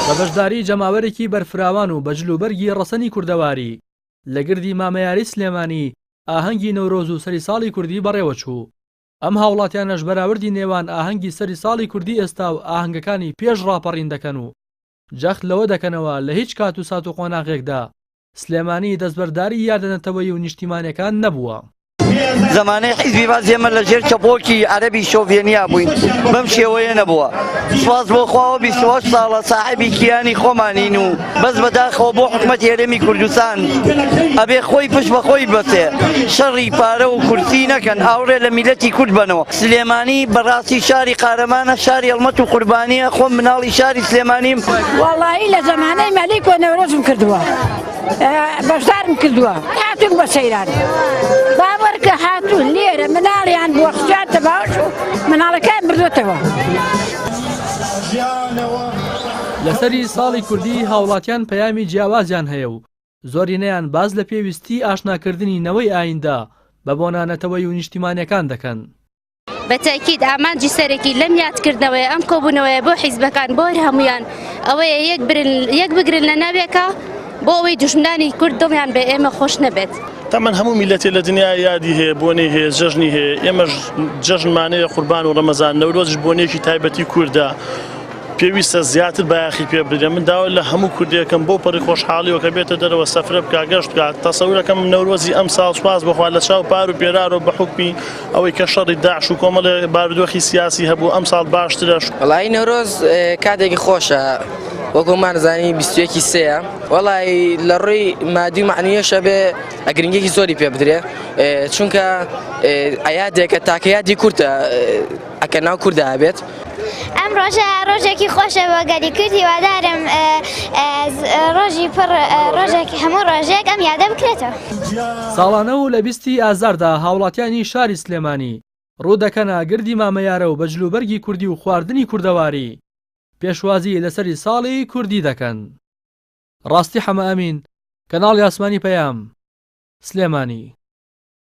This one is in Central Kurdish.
بە بەشداری جەماوەرێکی بەرفراوان و بەجلوبەرگی ڕەسەنی کوردەواری لە گردی مامەیاری سلێمانی ئاهەنگی نەورۆز و سەری ساڵی کوردی بەڕێوە چوو. ئەم هاوڵاتیانەش بەراوردی نێوان ئاهەنگی سەری ساڵی کوردی ئێستا و ئاهەنگەکانی پێش ڕاپەڕین دەکەن و جەخت لەوە دەکەنەوە لە هیچ کات و سات و قۆناغێکدا سلێمانی دەستبەرداری یاردەنەتەوەی و نیشتیمانیەکان نەبووە. زمانەی حیزبی باز ئێمە لە ژێر چەپۆکی عەرەبی شۆڤێنیا بووین، بەم شێوەیە نەبووە. سوپاس بۆ خواوە 28 ساڵە ساحیبی کیانی خۆمانین و بەس بەداخەوە بۆ حکومەت هێرێمی کوردستان ئەبێ خۆی پشت بە خۆی بەسێ، شەڕی پارە و کورسی نەکەن، هاوڕێ لە میلەتی کورد بنەوە. سلێمانی بەڕاستی شاری قارەمانە، شاری هەڵمەت و قوربانیە. خۆم مناڵی شاری سلێمانیم. وەڵڵاهی لە زەمانەی مەلیک و نەورۆزم کردووە، بەشدارم کردووە، هاتوون بە سەیران. باوەڕکە هاتوون لێرە مناڵیان بۆ خزیاتە باوەش و مناڵەکان بردوێتەوە. لەسەری ساڵی کوردی هاوڵاتیان پەیامی جیاوازیان هەیە و زۆرینەیان باز لە پێویستی ئاشناکردنی نەوەی ئایندا بە بۆنانەتەوەی و نیشتیمانیەکان دەکەن. بەتاکید ئامانجی سەرەکی لەم یادکردنەوەی ئەم کۆبوونەوەی بۆ حیزبەکان بۆ هەمویان ئەوەیە یەک بگرن لە ناوێکە بۆ ئەوەی دوژمنانی کورد دڵیان بێ ئێمە خۆش نەبێت. تەمەن هەموو میلەتێ لە دنیا یادی هەیە، بۆنەی هەیە، جەژنی هەیە. ئێمەش جەژنمانەیە قوربان و ڕەمەزان، نەورۆزش بۆنێکی تایبەتی کووردە. پێویستە زیاتر بایەخی پێ بدرێ. من داوا لە هەموو کوردیەکەم بۆ پەڕی خۆشحاڵیەوە کە بێتە دەرەوە سەفرە بکات، گەشت بکات. تەسەورەکەم نەورۆزی ئەم ساڵ سوپاس بەخوا لە چاو پار و پێرارەوە بە حوکمی ئەوەی کە شەڕی داعش و کۆمەڵێ بارودۆخی سیاسی هەبوو ئەم ساڵ باشترە. وەڵی نەورۆز کاتێکی خۆشە، وەکومان زانی 21 سەیە. وەڵی لە ڕووی مادی و معنویەشە بێ ئەگرنگێکی زۆری پێ بدرێ، چونکە ئەیادێکە تاکە یادی کورتە ئەکە ناو کووردە ئابێت. ئەم ڕۆژە ڕۆژێکی خۆشە بۆ گەلی کوردی، وادارم ڕۆژی پڕ ڕۆژێک هەموو ڕۆژێک ئەم یادە بکرێتەوە. ساڵانە و لە 20 ئازاردا هاوڵاتیانی شاری سلێمانی ڕوودەکەنە گردی مامەیارە و بەجلوبەرگی کوردی و خواردنی کوردەواری پێشوازی لەسەری ساڵی کوردی دەکەن. ڕاستی حەمە ئەمین، کەناڵی ئاسمانی پەیام، سلێمانی.